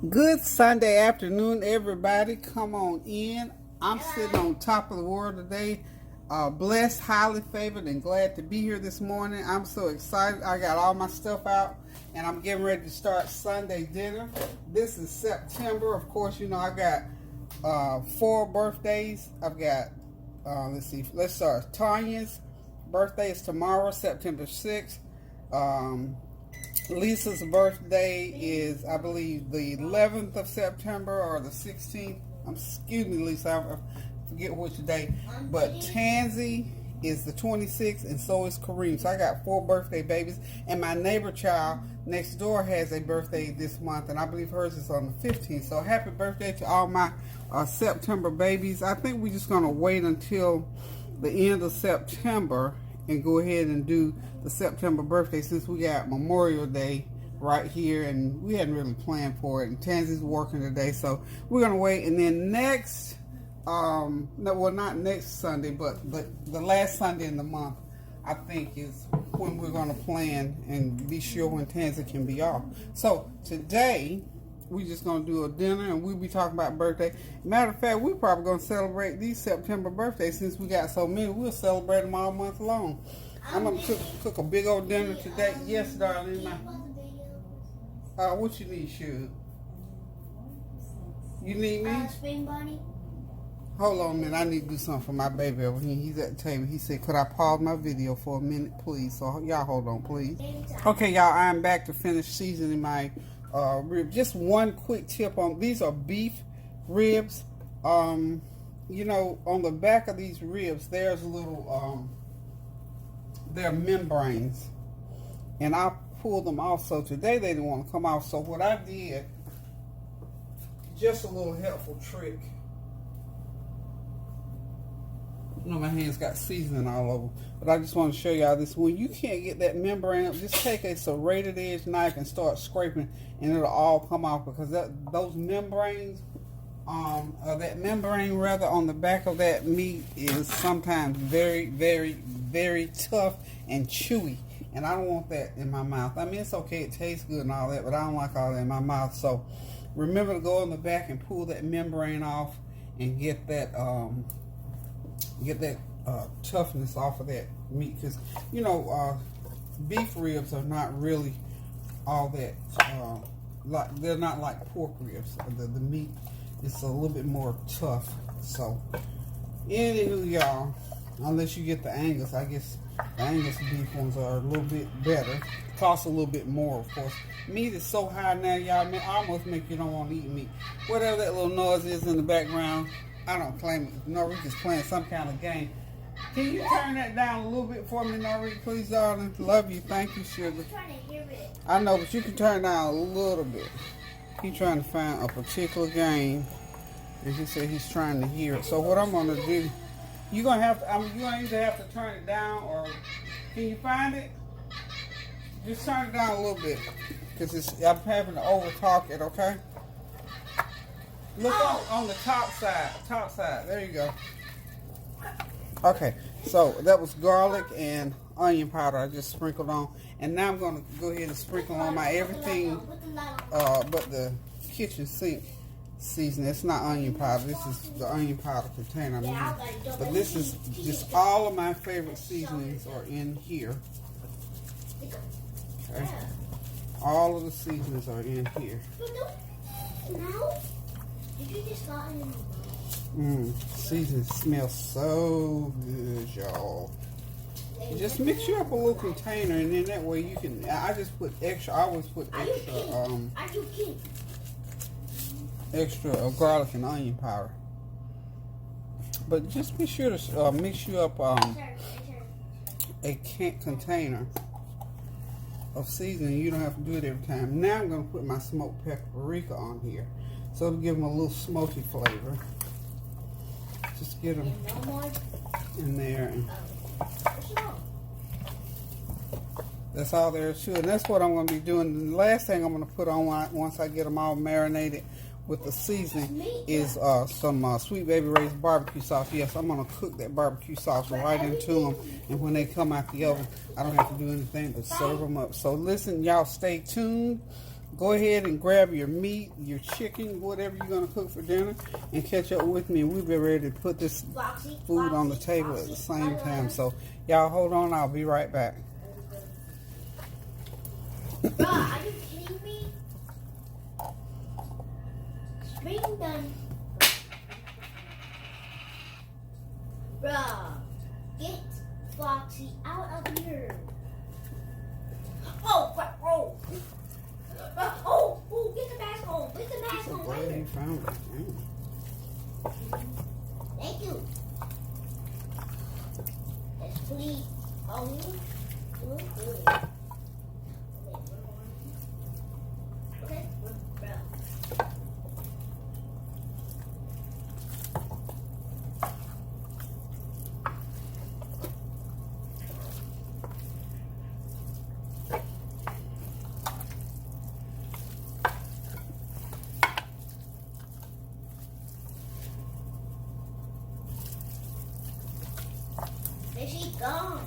Good Sunday afternoon, everybody. Come on in. I'm sitting on top of the world today. Blessed, highly favored, and glad to be here this morning. I'm so excited. I got all my stuff out, and I'm getting ready to start Sunday dinner. This is September. Of course, you know I got 4 birthdays. I've got, let's start. Tanya's birthday is tomorrow, September 6th. Lisa's birthday is, I believe, the 11th of September or the 16th. Excuse me, Lisa, I forget which day. But Tansy is the 26th, and so is Kareem. So I got 4 birthday babies. And my neighbor child next door has a birthday this month, and I believe hers is on the 15th. So happy birthday to all my September babies. I think we're just going to wait until the end of September and go ahead and do the September birthday, since we got Memorial Day right here and we hadn't really planned for it, and Tansy's working today, so we're gonna wait. And then next not next Sunday, but the last Sunday in the month, I think, is when we're gonna plan and be sure when Tansy can be off. So today we just gonna do a dinner, and we'll be talking about birthday. Matter of fact, we're probably gonna celebrate these September birthdays. Since we got so many, we'll celebrate them all month long. I'm gonna cook a big old dinner today. Yes, darling. What you need, Sugar? You need me? Spring bunny. Hold on a minute. I need to do something for my baby over here. He's at the table. He said, "Could I pause my video for a minute, please?" So y'all hold on, please. Okay, y'all. I'm back to finish seasoning my ribs. Just one quick tip on these are beef ribs. You know, on the back of these ribs, there's little they're membranes, and I pulled them off. So today they didn't want to come off. So what I did, just a little helpful trick. You know, my hands got seasoning all over, but I just want to show y'all this. When you can't get that membrane up, just take a serrated edge knife and start scraping, and it'll all come off, because those membranes, that membrane rather, on the back of that meat is sometimes very, very, very tough and chewy, and I don't want that in my mouth. I mean, it's okay, it tastes good and all that, but I don't like all that in my mouth. So remember to go in the back and pull that membrane off and get that toughness off of that meat, because you know, beef ribs are not really all that they're not like pork ribs. The meat is a little bit more tough. So anywho, y'all, unless you get the Angus, I guess the Angus beef ones are a little bit better. Cost a little bit more, of course. Meat is so high now, y'all. I almost make you don't want to eat meat. Whatever that little noise is in the background, I don't claim it. Norika's playing some kind of game. Can you turn that down a little bit for me, Norika, please, darling? Love you. Thank you, sugar. I'm trying to hear it. I know, but you can turn it down a little bit. He's trying to find a particular game, and he said he's trying to hear it. So what I'm going to do, you're going to have to, you're going to either have to turn it down, or can you find it? Just turn it down a little bit, because I'm having to over talk it, okay? Look on the top side. There you go. Okay, so that was garlic and onion powder I just sprinkled on. And now I'm going to go ahead and sprinkle on my everything but the kitchen sink seasoning. It's not onion powder. This is the onion powder container. But this is just all of my favorite seasonings are in here. Okay. All of the seasonings are in here. Did you just got in? Seasoning smells so good, y'all. Just mix you up a little container, and then that way you can. I just put extra. I always put extra garlic and onion powder. But just be sure to mix you up a container of seasoning. You don't have to do it every time. Now I'm going to put my smoked paprika on here, so it'll give them a little smoky flavor. Just get them in there. And that's all there is to it. And that's what I'm going to be doing. The last thing I'm going to put on once I get them all marinated with the seasoning is some Sweet Baby Ray's barbecue sauce. Yes, I'm going to cook that barbecue sauce right into them. And when they come out the oven, I don't have to do anything but serve them up. So listen, y'all, stay tuned. go ahead and grab your meat, your chicken, whatever you're going to cook for dinner, and catch up with me. And we'll be ready to put this food on the table at the same time. So, y'all hold on. I'll be right back. Bruh, are you kidding me? Spring done. Bruh, get Foxy out of here. Oh, oh. Oh, get the mask on. Get the mask on. Glad you found it. Thank you. Yes, please. Oh, good. Okay, bro. There she gone.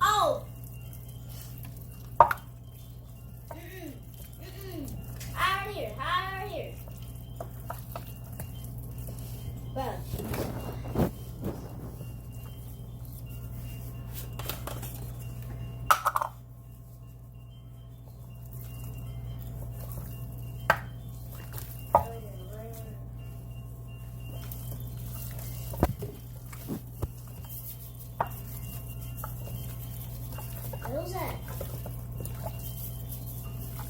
Oh! Out of here, out of here. Bro. What was that?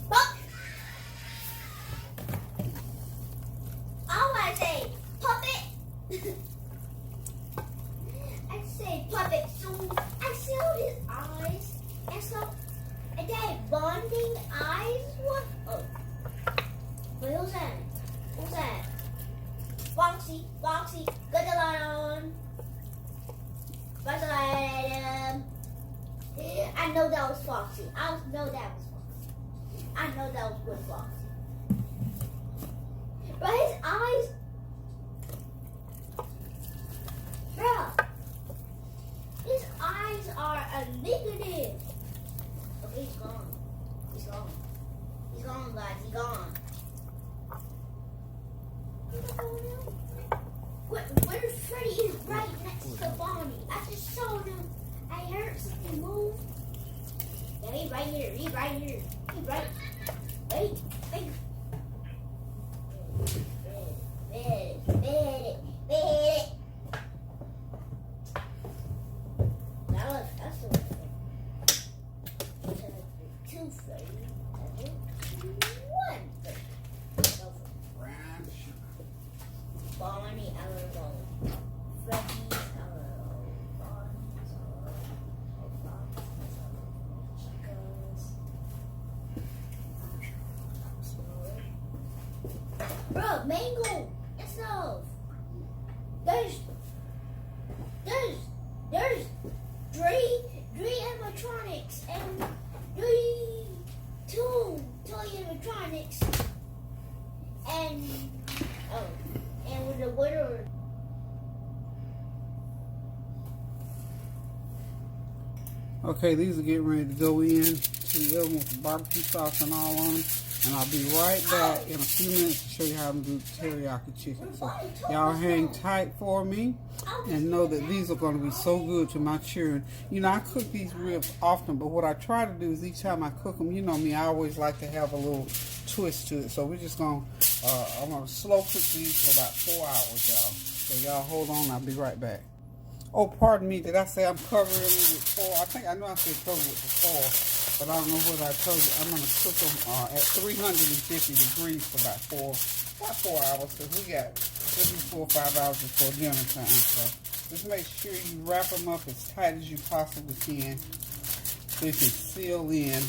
Pup! I say puppet. I say puppet. So I saw his eyes, and that bonding eyes. What? Oh, what was that? What was that? Foxy, get the light on. Get the light on. I know that was Foxy. I know that was Foxy. I know that was good Foxy. But his eyes, bro, his eyes are a negative. Okay, he's gone. He's gone. He's gone, guys. He's gone. Where's Freddy? He's right next to Bonnie. I just saw him. I heard something move. Yeah, he's right here. He's right here. He's right. Wait. That's the one. Two Freddy. One Freddy. Bonnie, I don't know. Freddy, I don't know. Bonnie's bro, mango itself. There's three animatronics and two toy animatronics and with the winner. Okay, these are getting ready to go in to the oven with the barbecue sauce and all on them. And I'll be right back in a few minutes to show you how to do teriyaki chicken. So y'all hang tight for me and know that these are going to be so good to my children. You know, I cook these ribs often, but what I try to do is each time I cook them, you know me, I always like to have a little twist to it. So we're just going to, I'm going to slow cook these for about 4 hours, y'all. So y'all hold on, I'll be right back. Oh, pardon me, did I say I'm covering it with foil? I know I said cover with the foil, but I don't know what I told you. I'm going to cook them at 350 degrees for about 4 hours, because we got maybe 4 or 5 hours before dinner time. So just make sure you wrap them up as tight as you possibly can so you can seal in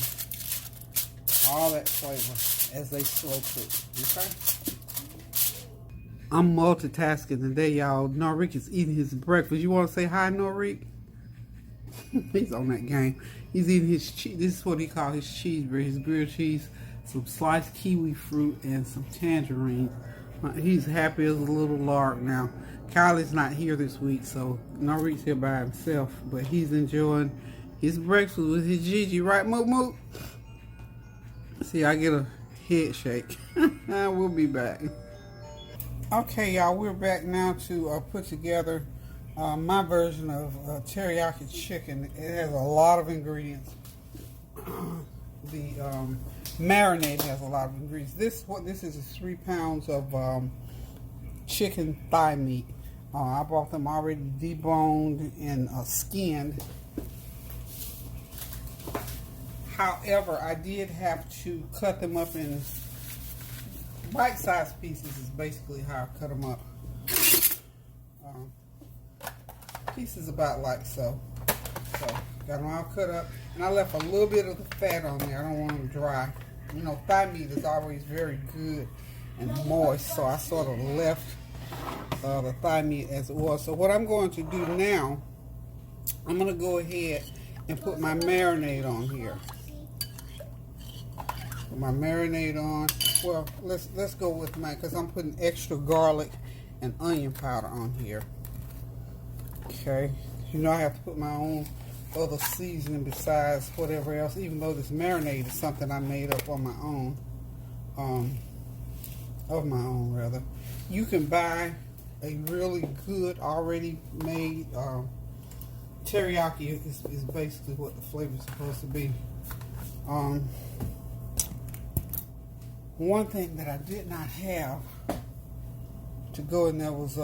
all that flavor as they slow cook. Okay? I'm multitasking today, y'all. Norik is eating his breakfast. You want to say hi, Norik? He's on that game. He's eating his cheese. This is what he calls his cheese bread, his grilled cheese, some sliced kiwi fruit, and some tangerine. He's happy as a little lark now. Kylie's not here this week, so Norris here by himself, but he's enjoying his breakfast with his Gigi, right, Mook Mook? See, I get a head shake. We'll be back. Okay, y'all, we're back now to put together my version of teriyaki chicken. It has a lot of ingredients. The marinade has a lot of ingredients. This is 3 pounds of chicken thigh meat. I bought them already deboned and skinned. However, I did have to cut them up in bite-sized pieces. Is basically how I cut them up. Pieces about like so. So got them all cut up, and I left a little bit of the fat on there. I don't want them dry. You know, thigh meat is always very good and moist, so I sort of left the thigh meat as it was. So what I'm going to do now, I'm going to go ahead and put my marinade on here. Put my marinade on. Well, let's go with mine, because I'm putting extra garlic and onion powder on here. Okay, you know I have to put my own other seasoning besides whatever else, even though this marinade is something I made up on my own, rather. You can buy a really good already made teriyaki. Is basically what the flavor is supposed to be. One thing that I did not have to go in there was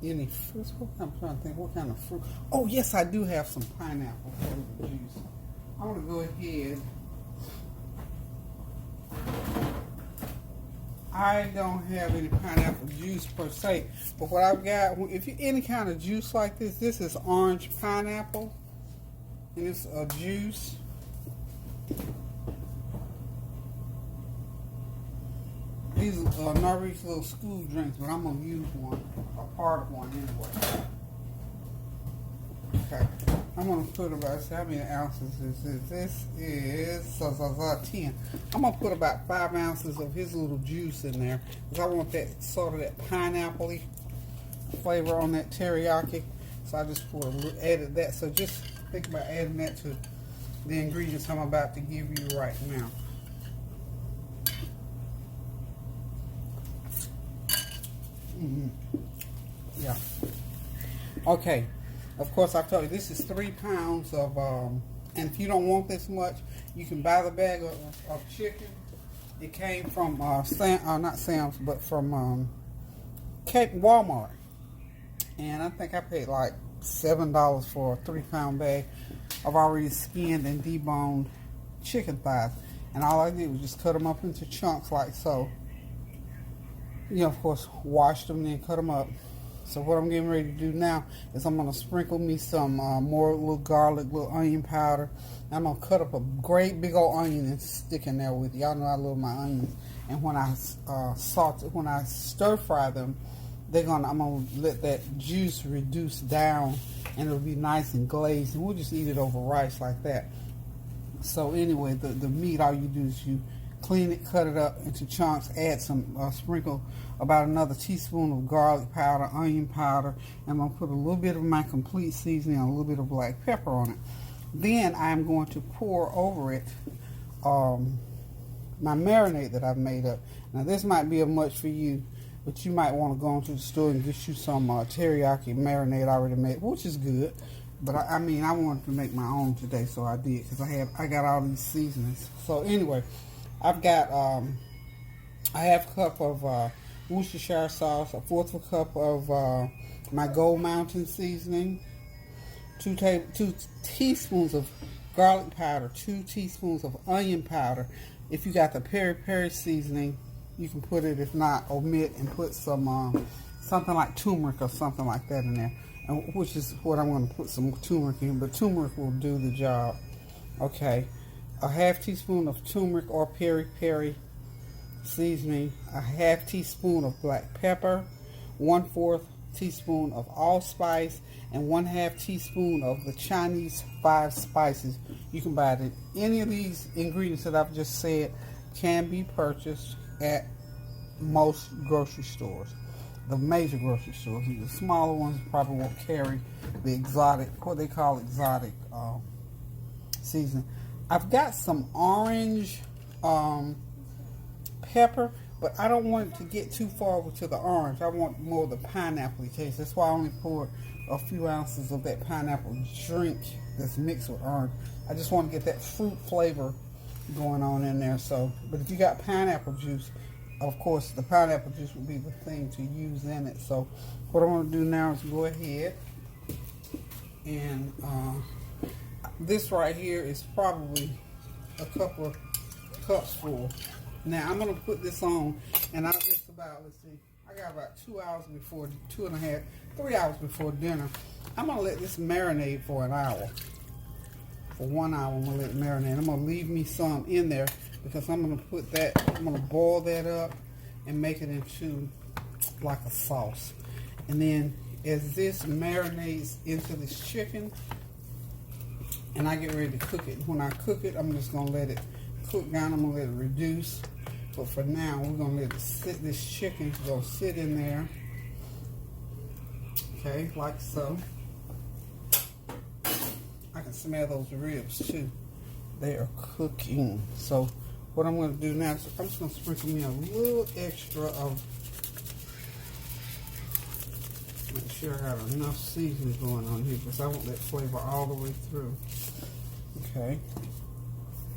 any fruits. I'm trying to think what kind of fruit. Oh yes, I do have some pineapple flavored juice. I'm gonna go ahead. I don't have any pineapple juice per se, but what I've got, if you any kind of juice like this is orange pineapple, and it's a juice. These are Norris little school drinks, but I'm gonna use one, a part of one anyway. Okay, I'm gonna put about, how many ounces is this? This is 10. I'm gonna put about 5 ounces of his little juice in there, because I want that sort of that pineapple-y flavor on that teriyaki. So I just added that. So just think about adding that to the ingredients I'm about to give you right now. Yeah. Okay. Of course, I've told you this is 3 pounds of, and if you don't want this much, you can buy the bag of chicken. It came from not Sam's, but from Walmart, and I think I paid like $7 for a 3 pound bag of already skinned and deboned chicken thighs. And all I did was just cut them up into chunks like so. You know, of course, wash them and then cut them up. So what I'm getting ready to do now is I'm going to sprinkle me some more little garlic, little onion powder. I'm going to cut up a great big old onion and stick in there with you. Y'all know I love my onions. And when I when I stir fry them, I'm going to let that juice reduce down, and it'll be nice and glazed. And we'll just eat it over rice like that. So anyway, the meat, all you do is you clean it, cut it up into chunks, add some, sprinkle about another teaspoon of garlic powder, onion powder, and I'm going to put a little bit of my complete seasoning and a little bit of black pepper on it. Then I'm going to pour over it my marinade that I've made up. Now this might be a much for you, but you might want to go into the store and get you some teriyaki marinade already made, which is good. But I wanted to make my own today, so I did, because I got all these seasonings. So anyway, I've got a half cup of Worcestershire sauce, a fourth of a cup of my Gold Mountain seasoning, 2 teaspoons of garlic powder, 2 teaspoons of onion powder. If you got the peri peri seasoning, you can put it. If not, omit and put some something like turmeric or something like that in there, and which is what I'm going to put some turmeric in. But turmeric will do the job. Okay. A half teaspoon of turmeric or peri peri seasoning, a half teaspoon of black pepper, 1/4 teaspoon of allspice, and 1/2 teaspoon of the Chinese 5 spices. You can buy it. Any of these ingredients that I've just said can be purchased at most grocery stores. the major grocery stores. The smaller ones probably won't carry the exotic, what they call exotic seasoning. I've got some orange pepper, but I don't want it to get too far over to the orange. I want more of the pineapple taste. That's why I only poured a few ounces of that pineapple drink that's mixed with orange. I just want to get that fruit flavor going on in there. So, but if you got pineapple juice, of course, the pineapple juice would be the thing to use in it. So, what I'm going to do now is go ahead and this right here is probably a couple of cups full. Now, I'm going to put this on, and it's about, let's see, I got about 2 hours before, 2.5, 3 hours before dinner. I'm going to let this marinate for an hour. For 1 hour, I'm going to let it marinate. I'm going to leave me some in there because I'm going to put that, I'm going to boil that up and make it into like a sauce. And then as this marinates into this chicken, and I get ready to cook it. When I cook it, I'm just going to let it cook down. I'm going to let it reduce. But for now, we're going to let it sit. This chicken's going to sit in there. Okay, like so. I can smell those ribs too. They are cooking. So what I'm going to do now is I'm just going to sprinkle me a little extra of, make sure I got enough seasoning going on here because I want that flavor all the way through. Okay.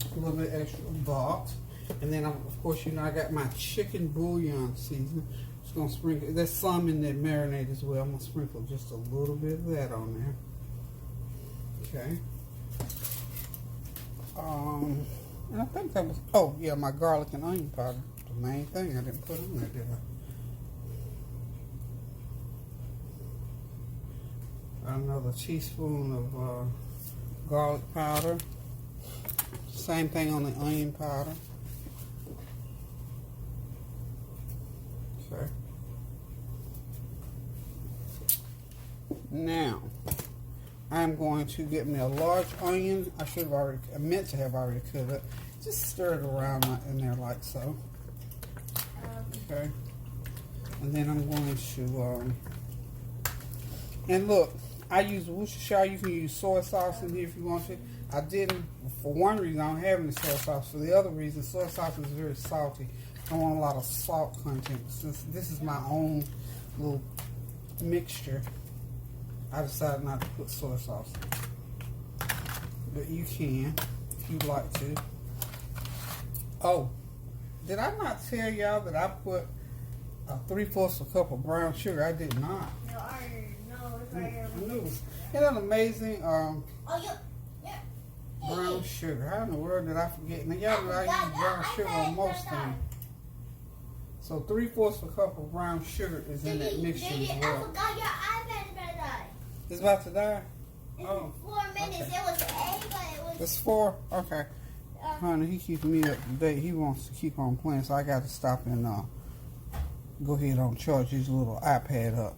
A little bit extra salt. And then, of course, you know, I got my chicken bouillon seasoning. Just going to sprinkle, there's some in that marinade as well. I'm going to sprinkle just a little bit of that on there. Okay. And I think that was, oh yeah, my garlic and onion powder. The main thing I didn't put on there, did I? Another teaspoon of garlic powder. Same thing on the onion powder. Okay. Now, I'm going to get me a large onion. I meant to have already cut it. Just stir it around in there like so. Okay. And then I'm going to, and look, I use Worcestershire. You can use soy sauce in here if you want to. I didn't, for one reason, I don't have any soy sauce. For the other reason, soy sauce is very salty. I want a lot of salt content. Since this is my own little mixture, I decided not to put soy sauce in. But you can, if you'd like to. Oh, did I not tell y'all that I put a 3/4 cup of brown sugar? I did not. No, it's right here. I knew it was. Isn't that amazing? Oh, yeah. Brown sugar. How in the world did I forget? Now, y'all know I use brown sugar on most things. So 3/4 cup of brown sugar is in that mixture as I well. forgot your iPad is about to die. It's about to die? In Oh. 4 minutes. Okay. It was 8, but it was... It's 4? Okay. Honey, he keeps me up to date. He wants to keep on playing, so I got to stop and go ahead and charge his little iPad up.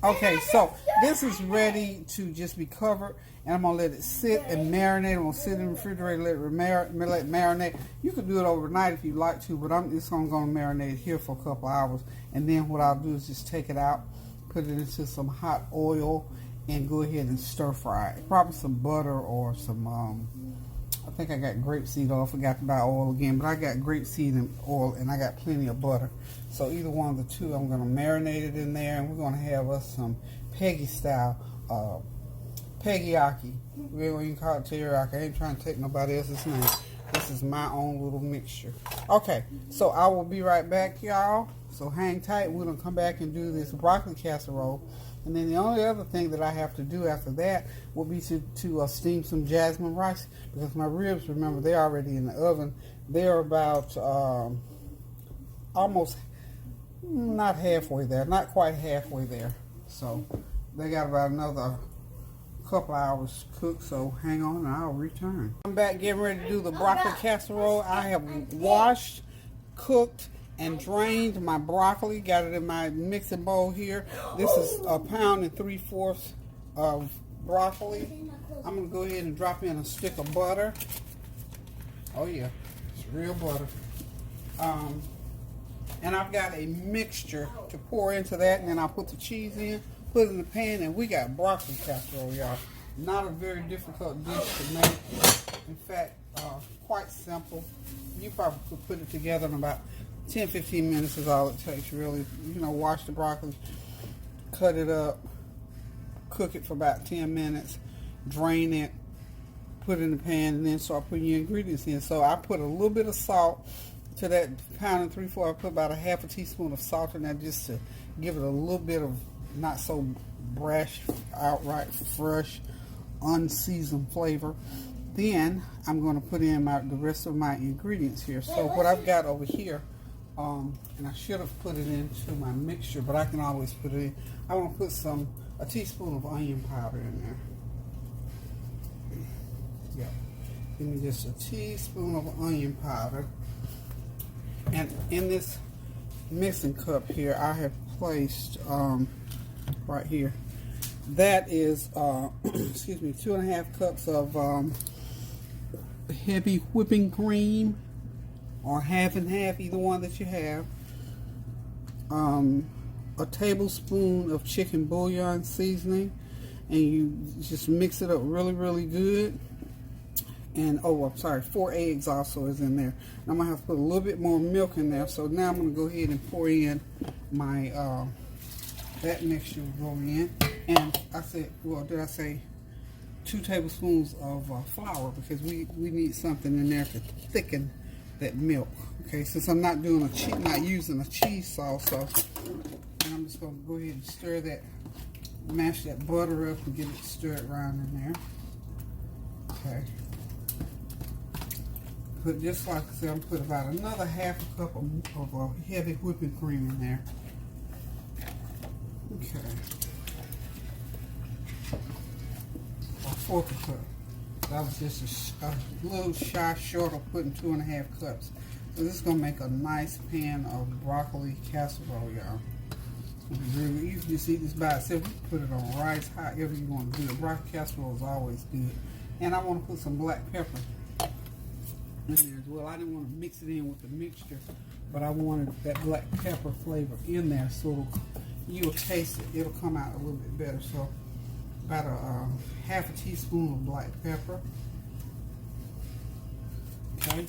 Okay, so this is ready to just be covered, and I'm going to let it sit and marinate. I'm going to sit in the refrigerator, let it marinate. You could do it overnight if you'd like to, but I'm just going to marinate here for a couple hours, and then what I'll do is just take it out, put it into some hot oil, and go ahead and stir fry it. Probably some butter or some, I think I got grapeseed oil. I forgot to buy oil again, but I got grapeseed and oil, and I got plenty of butter. So either one of the two, I'm going to marinate it in there, and we're going to have us some Peggy style, Peggieayki. We can call it teriyaki. I ain't trying to take nobody else's name. This is my own little mixture. Okay, so I will be right back, y'all. So hang tight. We're going to come back and do this broccoli casserole. And then the only other thing that I have to do after that will be to steam some jasmine rice, because my ribs, remember, they're already in the oven. They're about almost, not halfway there, not quite halfway there. So they got about another couple hours cooked, so hang on and I'll return. I'm back getting ready to do the broccoli casserole. I have washed, cooked, and drained my broccoli. Got it in my mixing bowl here. This is 1 3/4 pounds of broccoli. I'm going to go ahead and drop in a stick of butter. Oh yeah, it's real butter. And I've got a mixture to pour into that, and then I'll put the cheese in, put it in the pan, and we got broccoli casserole, y'all. Not a very difficult dish to make. In fact, quite simple. You probably could put it together in about 10-15 minutes is all it takes, really. You know, wash the broccoli, cut it up, cook it for about 10 minutes, drain it, put it in the pan, and then start putting your ingredients in. So I put a little bit of salt to that pound and 3/4. I put about a half a teaspoon of salt in there just to give it a little bit of not so brash, outright fresh, unseasoned flavor. Then I'm going to put in the rest of my ingredients here. So what I've got over here, and I should have put it into my mixture, but I can always put it in. I want to put a teaspoon of onion powder in there. Yeah, give me just a teaspoon of onion powder. And in this mixing cup here, I have placed right here. That is, excuse me, 2.5 cups of heavy whipping cream, or half and half, either one that you have. A tablespoon of chicken bouillon seasoning, and you just mix it up really, really good. And oh, I'm sorry, 4 eggs also is in there. I'm gonna have to put a little bit more milk in there. So now I'm gonna go ahead and pour in my that mixture will go in. And I said, well, did I say 2 tablespoons of flour, because we need something in there to thicken that milk. Okay, since I'm not doing not using a cheese sauce, so I'm just gonna go ahead and stir that, mash that butter up and get it stirred around in there. Okay. Put just like I said, I'm put about another half a cup of heavy whipping cream in there. Okay. A 1/4 cup. That was just a little shy short of putting 2.5 cups. So this is gonna make a nice pan of broccoli casserole, y'all. Really, you can just eat this by itself. You can put it on rice, however you want to do it. Broccoli casserole is always good. And I want to put some black pepper in there as well. I didn't want to mix it in with the mixture, but I wanted that black pepper flavor in there, so you'll taste it. It'll come out a little bit better. So about a half a teaspoon of black pepper. Okay.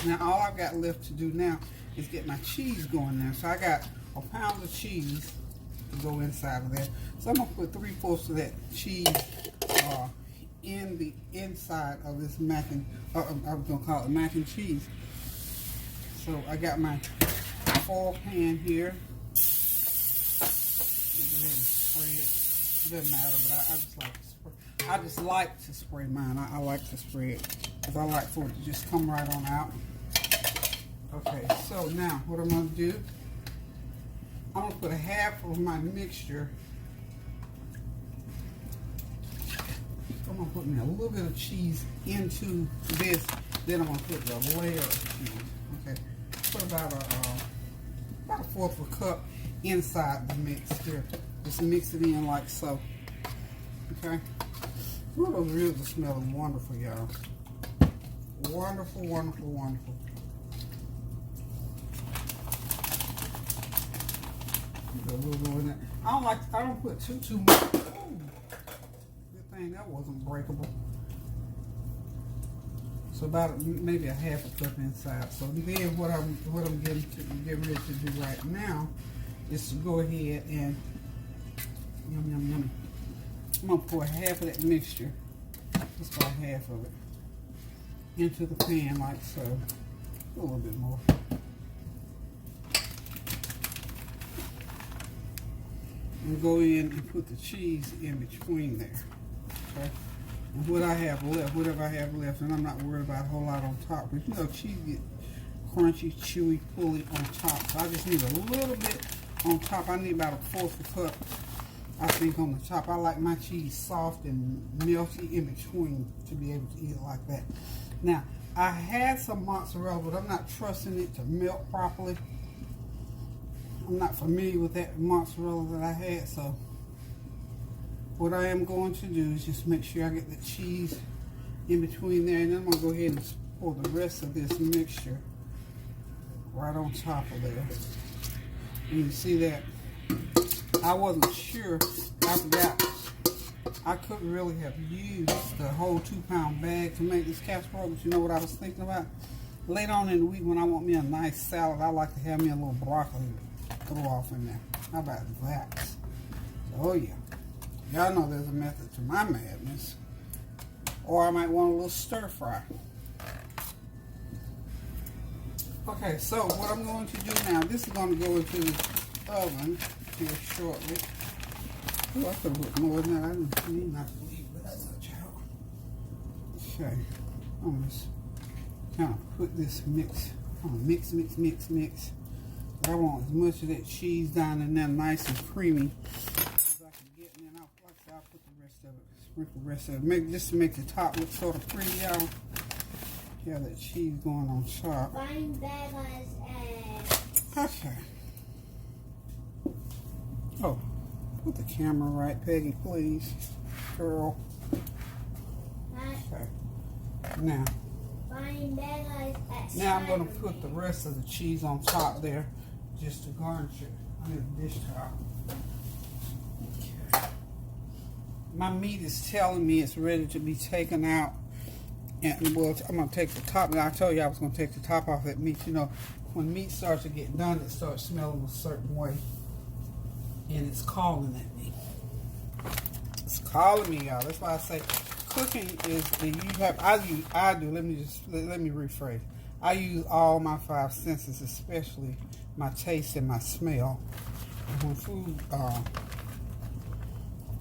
Now all I've got left to do now is get my cheese going there. So I got a pound of cheese to go inside of there. So I'm gonna put 3/4 of that cheese in the inside of this mac and I was gonna call it mac and cheese. So I got my foil pan here. Go ahead and spray it. It doesn't matter, but I just like to spray. I just like to spray mine. I like to spray it because I like for it to just come right on out. Okay, so now what I'm gonna do, I'm gonna put a half of my mixture. I'm gonna put me a little bit of cheese into this. Then I'm gonna put the layer of cheese. Okay, put about a 1/4 of a cup inside the mix here. Just mix it in like so. Okay. Ooh, those ribs are smelling wonderful, y'all. Wonderful, wonderful, wonderful. A little bit in there. I don't put too much. Ooh, good thing that wasn't breakable. So about maybe a half a cup inside. So then what I'm getting ready to do right now is to go ahead and yum. I'm gonna pour half of that mixture, just about half of it, into the pan like so. A little bit more. And go in and put the cheese in between there. Okay? And what I have left, whatever I have left, and I'm not worried about a whole lot on top. But you know, cheese get crunchy, chewy, pulley on top. So I just need a little bit on top. I need about a 1/4 cup, I think, on the top. I like my cheese soft and melty in between to be able to eat it like that. Now, I had some mozzarella, but I'm not trusting it to melt properly. I'm not familiar with that mozzarella that I had, so what I am going to do is just make sure I get the cheese in between there, and then I'm going to go ahead and pour the rest of this mixture right on top of there. You can see that. I wasn't sure. I forgot. I couldn't really have used the whole 2-pound bag to make this casserole, but you know what I was thinking about? Later on in the week when I want me a nice salad, I like to have me a little broccoli throw off in there. How about that? So, oh yeah. Y'all know there's a method to my madness. Or I might want a little stir fry. Okay, so what I'm going to do now, this is going to go into the oven here shortly. Oh, I could have put more than that. I didn't need not to leave that much out. Okay, I'm just kind of put this mix. Mix. But I want as much of that cheese down in there, nice and creamy, as I can get. And then I'll put the rest of it, sprinkle the rest of it, just to make the top look sort of pretty, y'all. Yeah, that cheese going on top. Fine bananas and... Okay. Oh, put the camera right, Peggy, please. Girl. Okay. Now I'm going to put the rest of the cheese on top there just to garnish it. I need a dish towel. Okay. My meat is telling me it's ready to be taken out. And well, I'm going to take the top. Now, I told you I was going to take the top off that meat. You know, when meat starts to get done, it starts smelling a certain way. And it's calling at me. It's calling me, y'all. That's why I say cooking is I do. Let me rephrase. I use all my 5 senses, especially my taste and my smell. And when food, of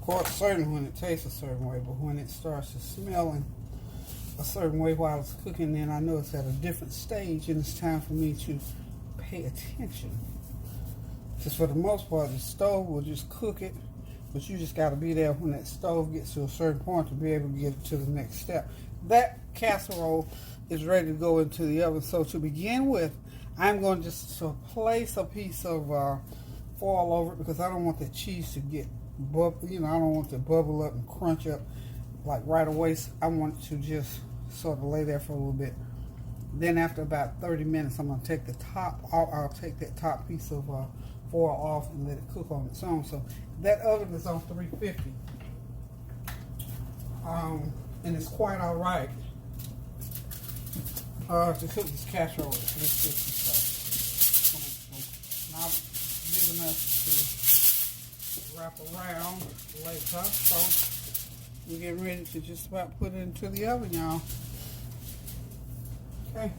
course, certainly when it tastes a certain way, but when it starts to smelling a certain way while it's cooking, then I know it's at a different stage, and it's time for me to pay attention. Because for the most part, the stove will just cook it, but you just got to be there when that stove gets to a certain point to be able to get it to the next step. That casserole is ready to go into the oven. So to begin with, I'm going to just place a piece of foil over it because I don't want the cheese to get I don't want it to bubble up and crunch up like right away. So I want it to just sort of lay there for a little bit. Then after about 30 minutes, I'm going to take the top. I'll take that top piece of foil off and let it cook on its own. So that oven is on 350, and it's quite all right to cook this casserole at 350. So now big enough to wrap around later. So we're getting ready to just about put it into the oven, y'all. Okay.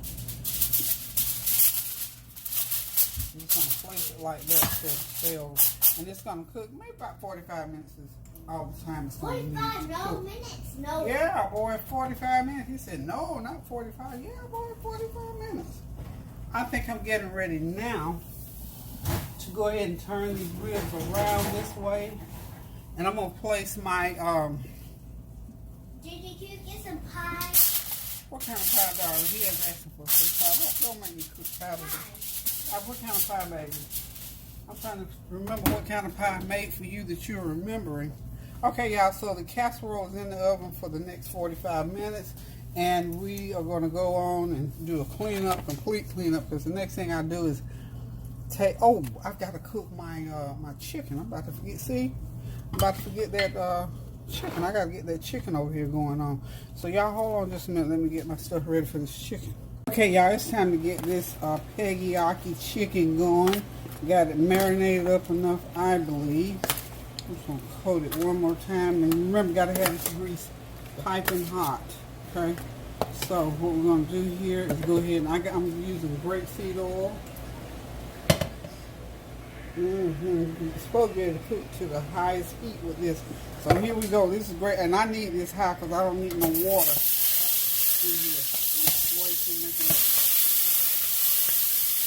I'm just going to place it like that so it sells. And it's going to cook maybe about 45 minutes is all the time it's going to need to cook. Minutes? No. Yeah, boy, 45 minutes. He said, no, not 45. Yeah, boy, 45 minutes. I think I'm getting ready now to go ahead and turn these ribs around this way. And I'm going to place my... Gigi, can you get some pie? What kind of pie, darling? He has asked for some pie. Don't make me cook pie today. What kind of pie, baby? I'm trying to remember what kind of pie I made for you that you're remembering. Okay, y'all, so the casserole is in the oven for the next 45 minutes. And we are going to go on and do a complete cleanup. Because the next thing I do is I've got to cook my my chicken. I'm about to forget, I'm about to forget that chicken. I got to get that chicken over here going on. So y'all hold on just a minute. Let me get my stuff ready for this chicken. Okay, y'all, it's time to get this Peggieayki Chicken going. Got it marinated up enough, I believe. I'm just going to coat it one more time. And remember, got to have this grease piping hot. Okay? So what we're going to do here is go ahead and I'm using grapeseed oil. It's supposed to be able to cook to the highest heat with this. So here we go. This is great. And I need this high because I don't need no water in here. Way too making it.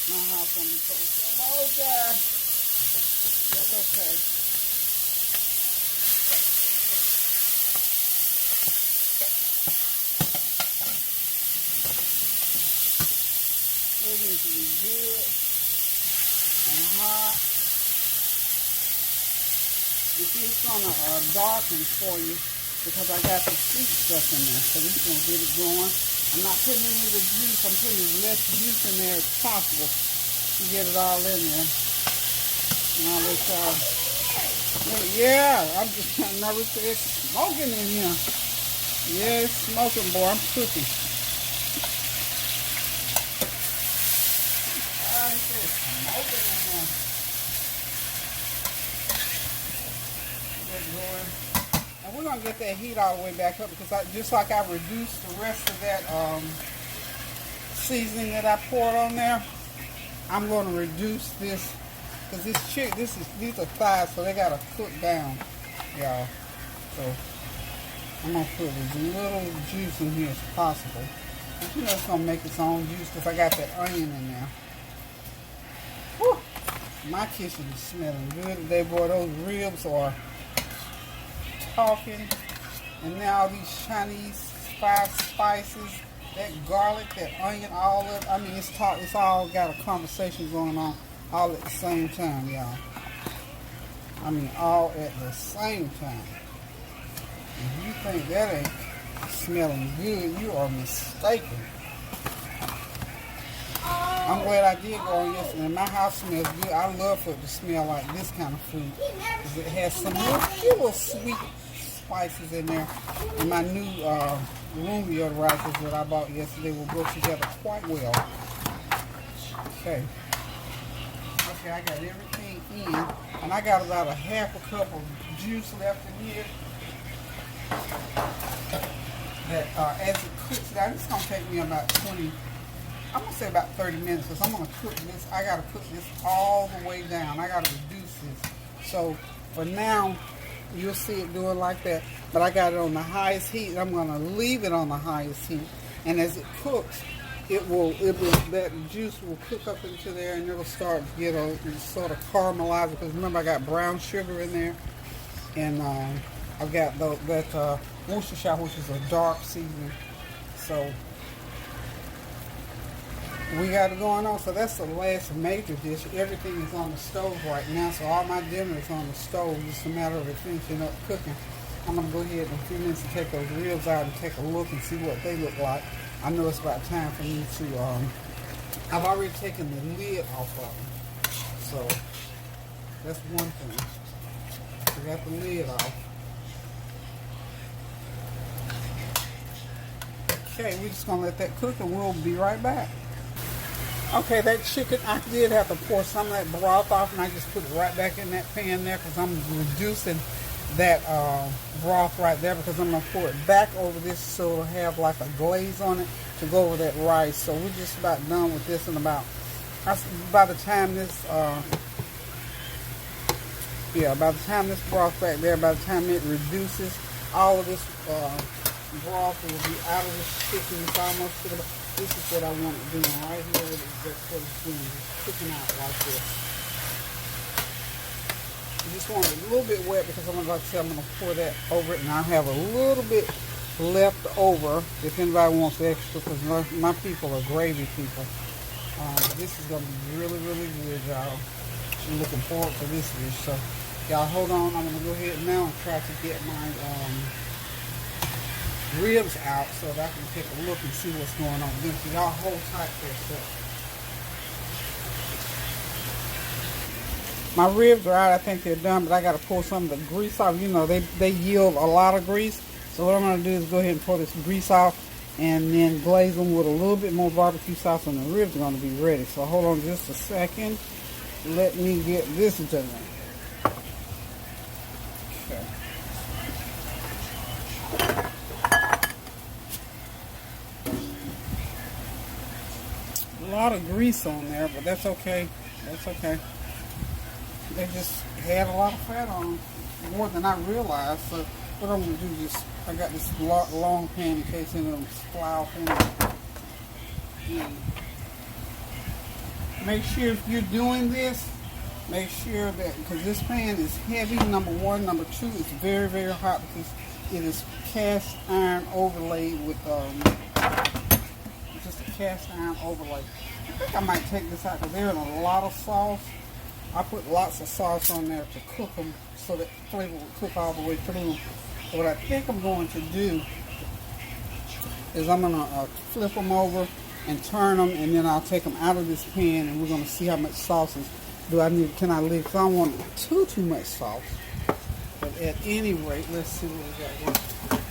My house on the coast. Oh, God. That's okay. It needs to be good and hot. You see, it's going to darken for you because I got the sweet stuff in there. So this is going to get it going. I'm not putting any of the juice. I'm putting as less juice in there as possible Get it all in there. And all this, yeah, I'm just nervous. It's smoking in here. Yeah, it's smoking, boy. I'm cooking. It's smoking in there. Get going. And we're going to get that heat all the way back up because just like I reduced the rest of that seasoning that I poured on there, I'm going to reduce this because these are thighs, so they got to cook down, y'all. So I'm going to put as little juice in here as possible. And you know it's going to make its own juice because I got that onion in there. Whew. My kitchen is smelling good today, boy. Those ribs are talking. And now these Chinese spices, that garlic, that onion, all of it. I mean, it's all got a conversation going on all at the same time, y'all. I mean, all at the same time. If you think that ain't smelling good, you are mistaken. I'm glad I did go on yesterday. My house smells good. I love for it to smell like this kind of food. Because it has some little sweet spices in there. And my new room deodorizers that I bought yesterday will go together quite well. Okay. Okay, I got everything in. And I got about a half a cup of juice left in here. That as it cooks down, it's going to take me about 20, I'm going to say about 30 minutes because I'm going to cook this. I got to cook this all the way down. I got to reduce this. So for now, you'll see it doing like that. But I got it on the highest heat. And I'm going to leave it on the highest heat. And as it cooks, that juice will cook up into there and it'll start to get sort of caramelize. Because remember, I got brown sugar in there. And I've got that Worcestershire, which is a dark seasoning. So we got it going on. So that's the last major dish. Everything is on the stove right now. So all my dinner is on the stove. It's a matter of it finishing up cooking. I'm going to go ahead in a few minutes and take those ribs out and take a look and see what they look like. I know it's about time for me to, I've already taken the lid off of them. So that's one thing. I got the lid off. Okay, we're just going to let that cook and we'll be right back. Okay, that chicken, I did have to pour some of that broth off and I just put it right back in that pan there because I'm reducing that broth right there because I'm going to pour it back over this so it'll have like a glaze on it to go over that rice. So we're just about done with this in by the time this, by the time this broth back there, by the time it reduces, all of this broth will be out of this chicken. It's almost to the, this is what I want it doing right here. That's what it's doing, just cooking out like this. You just want it a little bit wet because I'm going to pour that over it, and I have a little bit left over if anybody wants extra because my people are gravy people. This is going to be really, really good, y'all. I'm looking forward to this dish. So, y'all hold on. I'm going to go ahead now and try to get my ribs out so that I can take a look and see what's going on. Then so y'all hold tight for a second. My ribs are out. I think they're done, but I got to pull some of the grease off. You know, they yield a lot of grease. So what I'm going to do is go ahead and pour this grease off and then glaze them with a little bit more barbecue sauce and the ribs are going to be ready. So hold on just a second. Let me get this done. Okay. A lot of grease on there, but that's okay. That's okay. They just had a lot of fat on them, more than I realized. So what I'm going to do is I got this long pan in case any of them fly off in there. Make sure if you're doing this, make sure that, because this pan is heavy, number one. Number two, it's very, very hot because it is cast iron overlaid with just a cast iron overlay. I think I might take this out because they're in a lot of sauce. I put lots of sauce on there to cook them so that flavor will cook all the way through. What I think I'm going to do is I'm going to flip them over and turn them, and then I'll take them out of this pan, and we're going to see how much sauces do I need. Can I leave? Because I don't want too much sauce. But at any rate, let's see what we got here.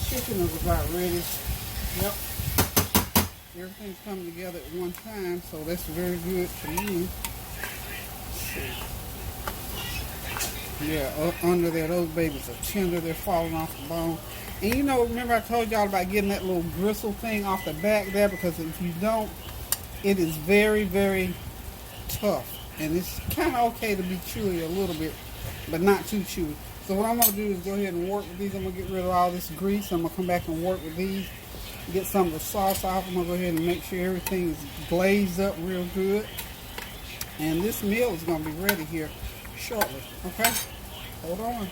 Chicken is about ready. Yep. Everything's coming together at one time, so that's very good for me. Yeah, under there, those babies are tender. They're falling off the bone. And you know, remember I told y'all about getting that little gristle thing off the back there? Because if you don't, it is very, very tough. And it's kind of okay to be chewy a little bit, but not too chewy. So what I'm going to do is go ahead and work with these. I'm going to get rid of all this grease. I'm going to come back and work with these. Get some of the sauce off. I'm going to go ahead and make sure everything is glazed up real good. And this meal is going to be ready here shortly. Okay? Hold on.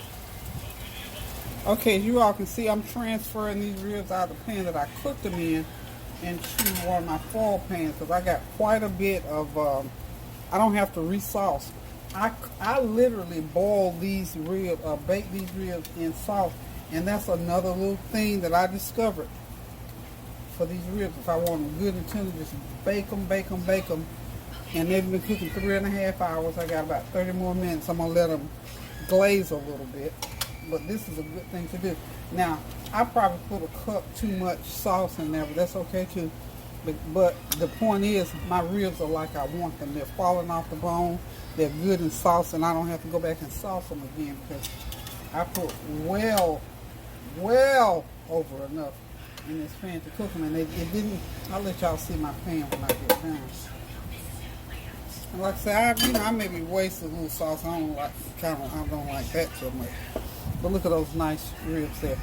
Okay, as you all can see, I'm transferring these ribs out of the pan that I cooked them in into one of my foil pans because I got quite a bit of, I don't have to re-sauce. I literally boil these ribs, bake these ribs in sauce, and that's another little thing that I discovered for these ribs. If I want them good and tender, just bake them, and they've been cooking 3.5 hours. I got about 30 more minutes. I'm going to let them glaze a little bit. But this is a good thing to do. Now, I probably put a cup too much sauce in there, but that's okay too. But the point is, my ribs are like I want them. They're falling off the bone. They're good and sauce, and I don't have to go back and sauce them again because I put well over enough in this pan to cook them. And it didn't. I'll let y'all see my pan when I get done. And like I said, I maybe wasted a little sauce. I don't like that so much. But look at those nice ribs there.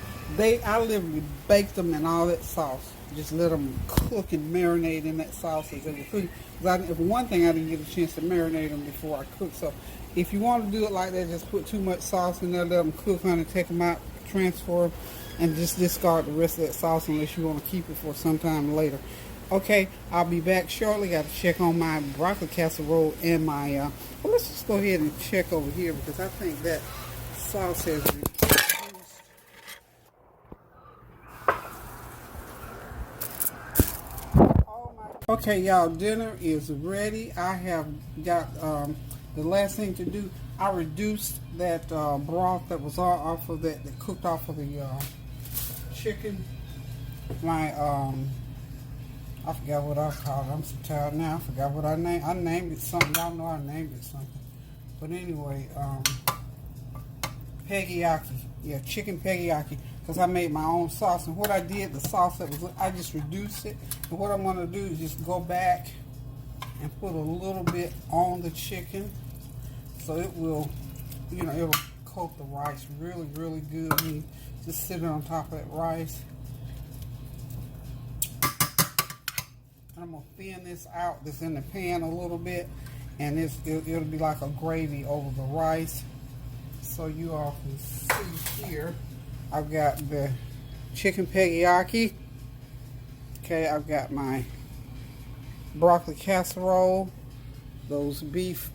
I literally baked them in all that sauce. Just let them cook and marinate in that sauce as they were cooking. If one thing, I didn't get a chance to marinate them before I cooked. So if you want to do it like that, just put too much sauce in there, let them cook, honey, take them out, transfer them, and just discard the rest of that sauce unless you want to keep it for some time later. Okay, I'll be back shortly. Got to check on my broccoli casserole and my, well, let's just go ahead and check over here because I think that sauce has reduced. Okay, y'all, dinner is ready. I have got the last thing to do. I reduced that broth that was all off of that cooked off of the chicken. My I forgot what I called it. I'm so tired now. I forgot what I named. I named it something. Y'all know I named it something. But anyway, Peggieayki. Yeah, chicken Peggieayki. Because I made my own sauce. And what I did, the sauce that was, I just reduced it. And what I'm going to do is just go back and put a little bit on the chicken. So it will, it'll coat the rice really, really good. And just sit it on top of that rice. And I'm going to thin this out that's in the pan a little bit. And it'll be like a gravy over the rice. So you all can see here, I've got the chicken Peggieayki. Okay, I've got my broccoli casserole, those beef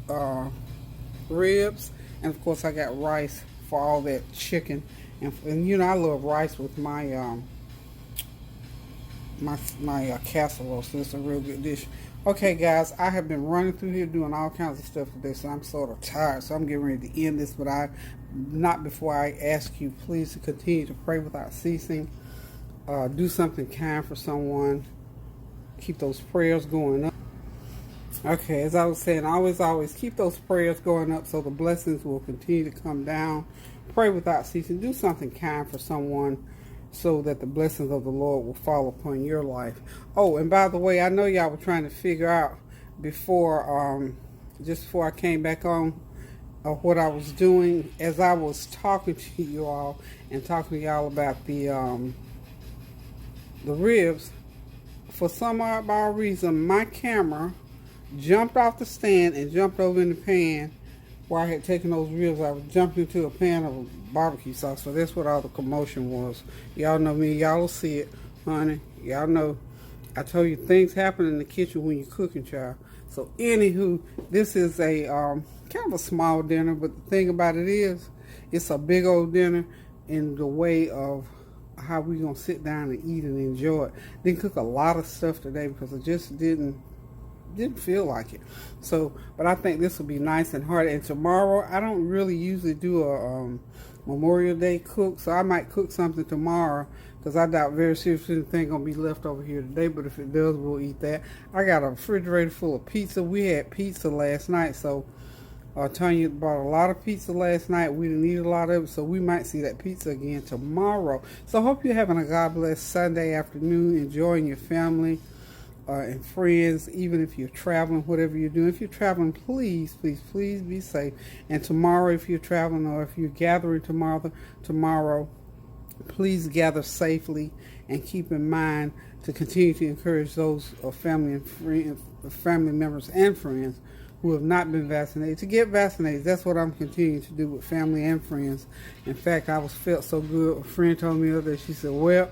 ribs, and of course I got rice for all that chicken. And I love rice with my my casserole, so it's a real good dish. Okay, guys, I have been running through here doing all kinds of stuff today, so I'm sort of tired. So I'm getting ready to end this, but not before I ask you, please, to continue to pray without ceasing. Do something kind for someone. Keep those prayers going up. Okay, as I was saying, always keep those prayers going up so the blessings will continue to come down. Pray without ceasing. Do something kind for someone so that the blessings of the Lord will fall upon your life. Oh, and by the way, I know y'all were trying to figure out before, just before I came back on, what I was doing as I was talking to you all and talking to y'all about the ribs. For some odd reason, my camera jumped off the stand and jumped over in the pan where I had taken those ribs. I jumped into a pan of barbecue sauce, so that's what all the commotion was. Y'all know me, y'all will see it, honey. Y'all know I told you things happen in the kitchen when you're cooking, child. So anywho, this is a kind of a small dinner, but the thing about it is, it's a big old dinner in the way of how we gonna sit down and eat and enjoy it. Didn't cook a lot of stuff today because I just didn't feel like it. So, but I think this will be nice and hearty. And tomorrow, I don't really usually do a Memorial Day cook, so I might cook something tomorrow because I doubt very seriously anything gonna be left over here today. But if it does, we'll eat that. I got a refrigerator full of pizza. We had pizza last night, so Tanya bought a lot of pizza last night. We didn't eat a lot of it, so we might see that pizza again tomorrow. So I hope you're having a God bless Sunday afternoon, enjoying your family and friends, even if you're traveling, whatever you're doing. If you're traveling, please, please, please be safe. And tomorrow, if you're traveling or if you're gathering tomorrow, please gather safely and keep in mind to continue to encourage those family and friends, family members and friends who have not been vaccinated to get vaccinated. That's what I'm continuing to do with family and friends. In fact, I felt so good. A friend told me the other day, she said, well,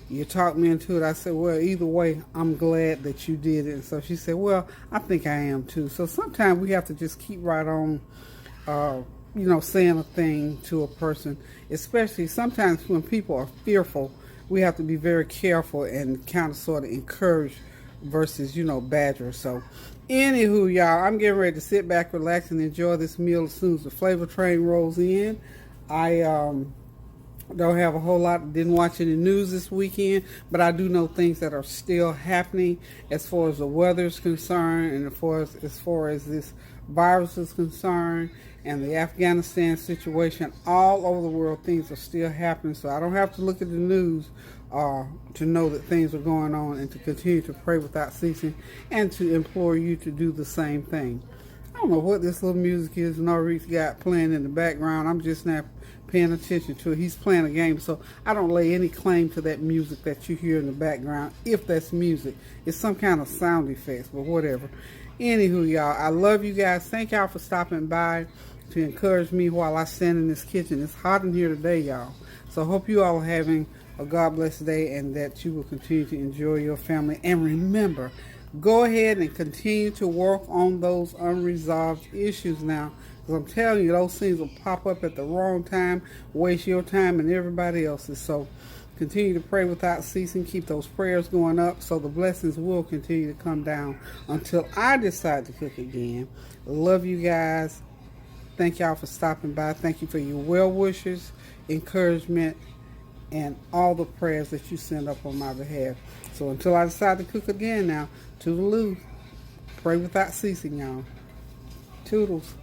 you talked me into it. I said, well, either way, I'm glad that you did it. And so she said, well, I think I am too. So sometimes we have to just keep right on, saying a thing to a person, especially sometimes when people are fearful. We have to be very careful and kind of sort of encourage versus, badger. So anywho, y'all, I'm getting ready to sit back, relax, and enjoy this meal as soon as the flavor train rolls in. I don't have a whole lot, didn't watch any news this weekend, but I do know things that are still happening as far as the weather is concerned and as far as this virus is concerned and the Afghanistan situation. All over the world, things are still happening, so I don't have to look at the news to know that things are going on, and to continue to pray without ceasing and to implore you to do the same thing. I don't know what this little music is Norris got playing in the background. I'm just not paying attention to it. He's playing a game, so I don't lay any claim to that music that you hear in the background, if that's music. It's some kind of sound effects, but whatever. Anywho, y'all, I love you guys. Thank y'all for stopping by to encourage me while I stand in this kitchen. It's hot in here today, y'all. So I hope you all are having a God bless day and that you will continue to enjoy your family. And remember, go ahead and continue to work on those unresolved issues now. Because I'm telling you, those things will pop up at the wrong time, waste your time and everybody else's. So continue to pray without ceasing. Keep those prayers going up so the blessings will continue to come down until I decide to cook again. Love you guys. Thank y'all for stopping by. Thank you for your well wishes, encouragement, and all the prayers that you send up on my behalf. So until I decide to cook again now, toodaloo. Pray without ceasing, y'all. Toodles.